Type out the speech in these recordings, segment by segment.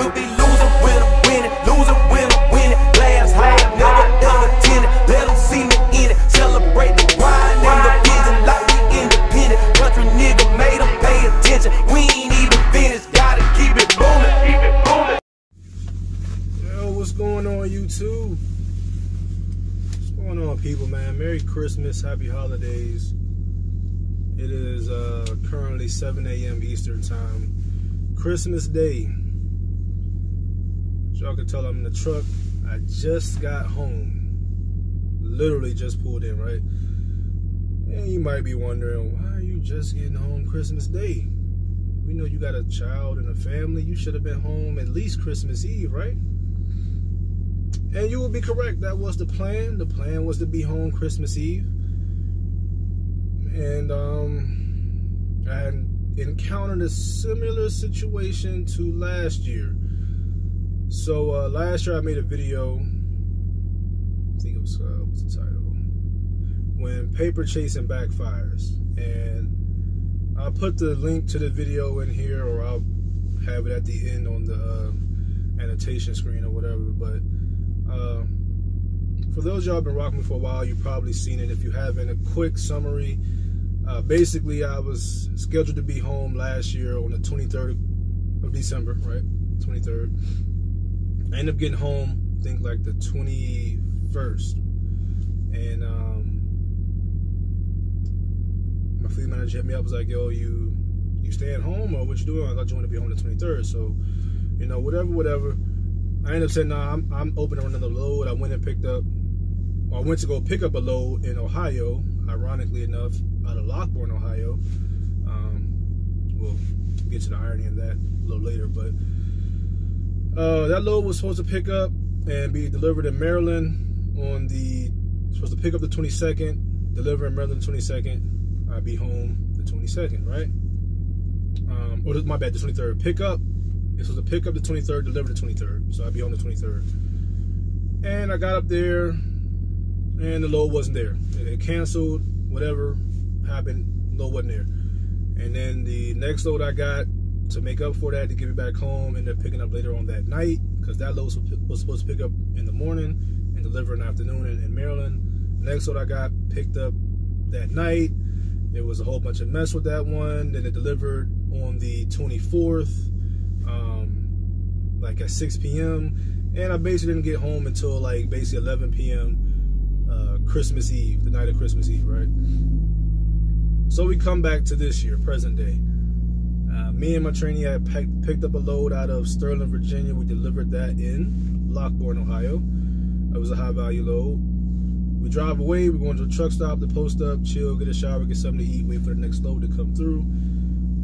You'll be losing when I'm winning, losing when I'm winning. Glass half, never ever tinted. Let them see me in it. Celebrate the grind and the vision like we independent. Country nigga made them pay attention. We ain't even finished, gotta keep it moving, keep it moving. Yo, what's going on, YouTube? What's going on, people, man? Merry Christmas, happy holidays. It is currently 7 a.m. Eastern time. Christmas Day. As y'all can tell, I'm in the truck. I just got home. Literally just pulled in, right? And you might be wondering, why are you just getting home Christmas Day? We know you got a child and a family. You should have been home at least Christmas Eve, right? And you will be correct. That was the plan. The plan was to be home Christmas Eve. And I had encountered a similar situation to last year. So last year I made a video. I think it was what's the title? When Paper Chasing Backfires, and I'll put the link to the video in here, or I'll have it at the end on the annotation screen or whatever. But for those y'all been rocking me for a while, you've probably seen it. If you haven't, a quick summary. Basically, I was scheduled to be home last year on the 23rd of December, right? 23rd. I ended up getting home, I think, like the 21st. And my fleet manager hit me up, was like, yo, you staying home or what you doing? I thought you wanted to be home the 23rd. So, you know, whatever. I ended up saying, nah, I'm open to run another load. I went and picked up, or I went to go pick up a load in Ohio, ironically enough, out of Lockbourne, Ohio. We'll get to the irony of that a little later, but that load was supposed to pick up and be delivered in Maryland on the, supposed to pick up the 22nd, deliver in Maryland the 22nd. I'd be home the 22nd, right? Or my bad, the 23rd. Pick up, it's supposed to pick up the 23rd, deliver the 23rd. So I'd be home the 23rd. And I got up there and the load wasn't there. It canceled, whatever happened, load wasn't there. And then the next load I got, to make up for that, to get me back home, ended up picking up later on that night, because that load was supposed to pick up in the morning and deliver in the afternoon in Maryland. The next load I got picked up that night. There was a whole bunch of mess with that one. Then it delivered on the 24th, like at 6 p.m. And I basically didn't get home until like basically 11 p.m. Christmas Eve, the night of Christmas Eve, right? So we come back to this year, present day. Me and my trainee had picked up a load out of Sterling, Virginia. We delivered that in Lockbourne, Ohio. It was a high value load. We drive away, we're going to a truck stop to post up, chill, get a shower, get something to eat, wait for the next load to come through.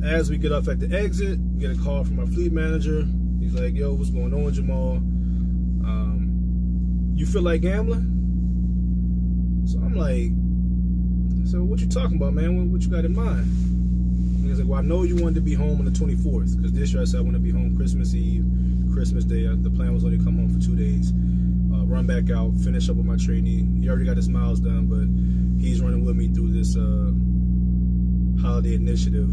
As we get off at the exit, we get a call from our fleet manager. He's like, yo, what's going on, Jamal? You feel like gambling? So I'm like, so what you talking about, man? What you got in mind? And he's like, well, I know you wanted to be home on the 24th, because this year I said I want to be home Christmas Eve, Christmas Day. The plan was only to come home for 2 days, run back out, finish up with my trainee. He already got his miles done, but he's running with me through this holiday initiative.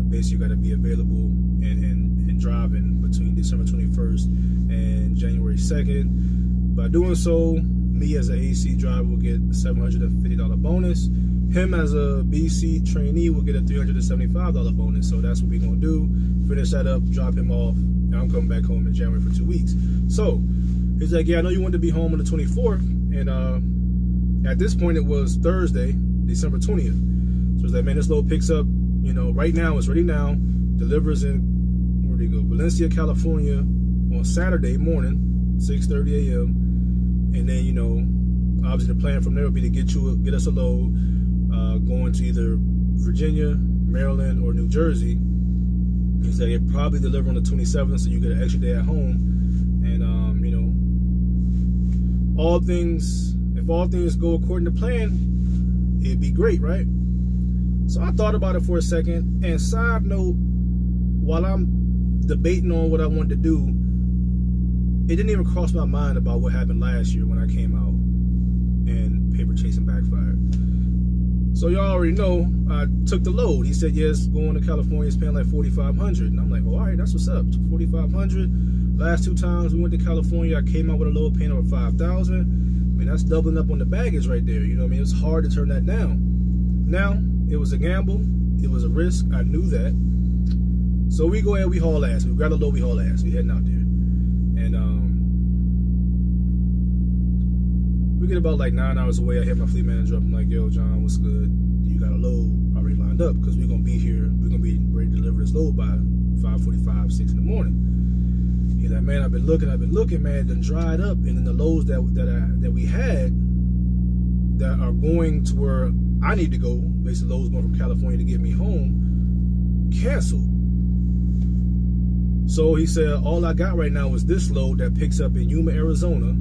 Basically, you got to be available and driving between December 21st and January 2nd. By doing so, me as an AC driver will get a $750 bonus. Him as a BC trainee will get a $375 bonus. So that's what we're going to do. Finish that up, drop him off, and I'm coming back home in January for 2 weeks. So he's like, yeah, I know you wanted to be home on the 24th. And at this point, it was Thursday, December 20th. So he's like, man, this load picks up, you know, right now. It's ready now. Delivers in, where do you go? Valencia, California on Saturday morning, 6:30 a.m. And then, you know, obviously the plan from there would be to get us a load going to either Virginia, Maryland, or New Jersey. He said it'd probably deliver on the 27th, so you get an extra day at home. And you know, if all things go according to plan, it'd be great, right? So I thought about it for a second. And side note, while I'm debating on what I wanted to do, it didn't even cross my mind about what happened last year when I came out and Paper Chasing backfired. So y'all already know I took the load. He said, yes, going to California is paying like $4,500. And I'm like, oh, all right, that's what's up. $4,500. Last 2 times we went to California, I came out with a load paying over $5,000. I mean, that's doubling up on the baggage right there. You know what I mean? It's hard to turn that down. Now, it was a gamble. It was a risk. I knew that. So we go ahead, we haul ass. We grab a load, we haul ass. We heading out there. And we get about like 9 hours away. I hit my fleet manager up. I'm like, yo, John, what's good? You got a load already lined up? Because we're going to be here. We're going to be ready to deliver this load by 5:45, 6 in the morning. He's like, man, I've been looking, man. Then dried up. And then the loads that we had that are going to where I need to go, basically loads going from California to get me home, canceled. So he said, all I got right now is this load that picks up in Yuma, Arizona,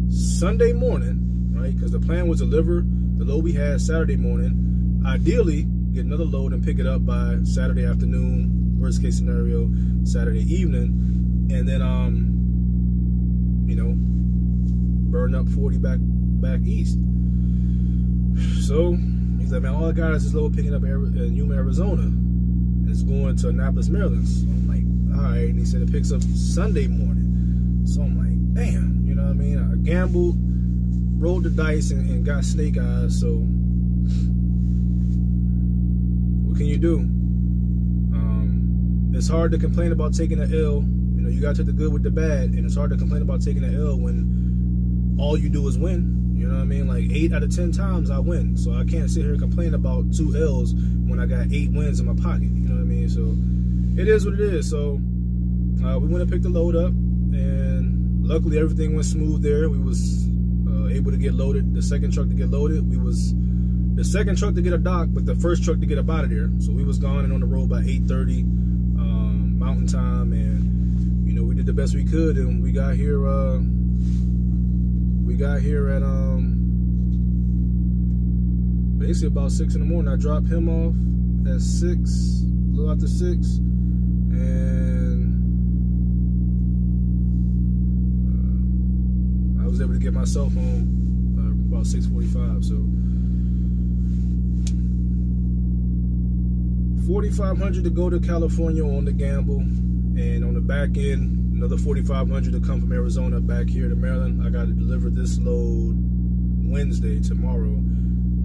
Sunday morning, right? Because the plan was to deliver the load we had Saturday morning. Ideally, get another load and pick it up by Saturday afternoon, worst case scenario, Saturday evening. And then, you know, burn up 40 back east. So he's like, man, all I got is this load picking up in Yuma, Arizona. And it's going to Annapolis, Maryland. So I'm like, all right. And he said it picks up Sunday morning. So I'm like, damn, you know what I mean? I gambled, rolled the dice, and got snake eyes. So what can you do? It's hard to complain about taking an L. You know, you got to take the good with the bad. And it's hard to complain about taking an L when all you do is win. You know what I mean? Like 8 out of 10 times I win. So I can't sit here and complain about 2 L's when I got 8 wins in my pocket. You know what I mean? So it is what it is. So we went and picked the load up, and luckily everything went smooth there. We was able to get loaded. The second truck to get loaded. We was the second truck to get a dock, but the first truck to get up out of there. So we was gone and on the road by 8:30 Mountain Time, and you know, we did the best we could, and we got here. We got here at basically about 6 in the morning. I dropped him off at 6, a little after 6, and I was able to get myself home about 6:45. So $4,500 to go to California on the gamble, and on the back end, another $4,500 to come from Arizona back here to Maryland. I got to deliver this load Wednesday, tomorrow,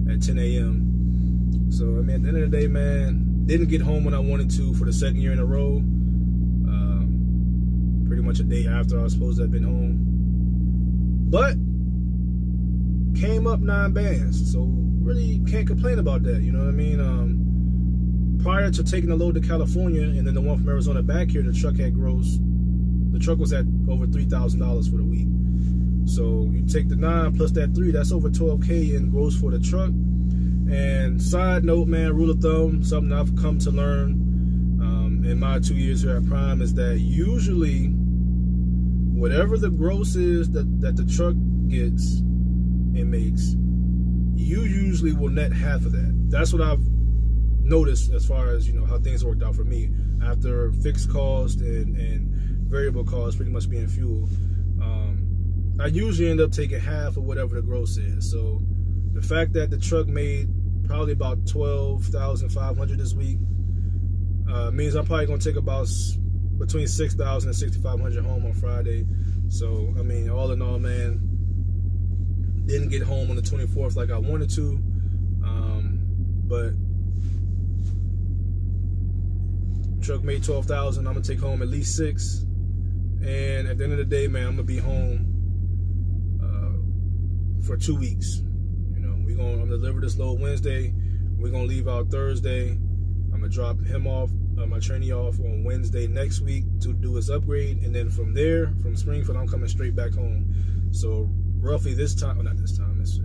at 10 a.m. So, I mean, at the end of the day, man, didn't get home when I wanted to for the 2nd year in a row. Pretty much a day after I was supposed to have been home. But came up 9 bands, so really can't complain about that, you know what I mean? Prior to taking the load to California and then the one from Arizona back here, the truck had gross. The truck was at over $3,000 for the week. So you take the 9 plus that 3, that's over $12K in gross for the truck. And side note, man, rule of thumb, something I've come to learn in my 2 years here at Prime is that usually whatever the gross is that the truck gets and makes, you usually will net half of that. That's what I've noticed as far as, you know, how things worked out for me after fixed cost and variable cost pretty much being fuel. I usually end up taking half of whatever the gross is. So the fact that the truck made probably about $12,500 this week means I'm probably gonna take about between $6,000 and $6,500 home on Friday. So I mean, all in all, man, didn't get home on the 24th like I wanted to, but truck made $12,000. I'm gonna take home at least $6,000, and at the end of the day, man, I'm gonna be home for 2 weeks. You know, I'm gonna deliver this load Wednesday. We're gonna leave out Thursday. I'm gonna drop him off, my trainee off on Wednesday next week to do his upgrade, and then from there, from Springfield, I'm coming straight back home. So roughly this time, well, not this time. It's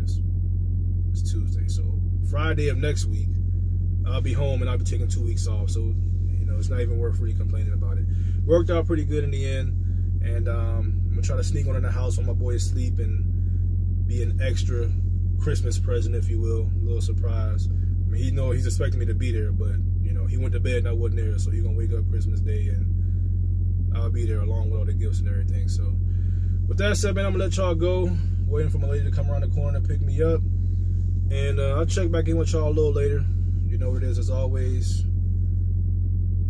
Tuesday. So Friday of next week, I'll be home and I'll be taking 2 weeks off. So it's not even worth really complaining about it. Worked out pretty good in the end, and I'm gonna try to sneak on in the house while my boy is asleep and be an extra Christmas present, if you will, a little surprise. I mean, he's expecting me to be there, but you know, he went to bed and I wasn't there, so he's gonna wake up Christmas Day and I'll be there along with all the gifts and everything. So with that said, man, I'm gonna let y'all go. Waiting for my lady to come around the corner and pick me up. And I'll check back in with y'all a little later. You know what it is, as always.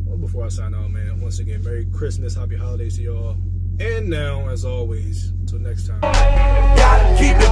Well, before I sign out, man, once again, Merry Christmas, Happy Holidays to y'all. And now, as always, until next time. Gotta keep it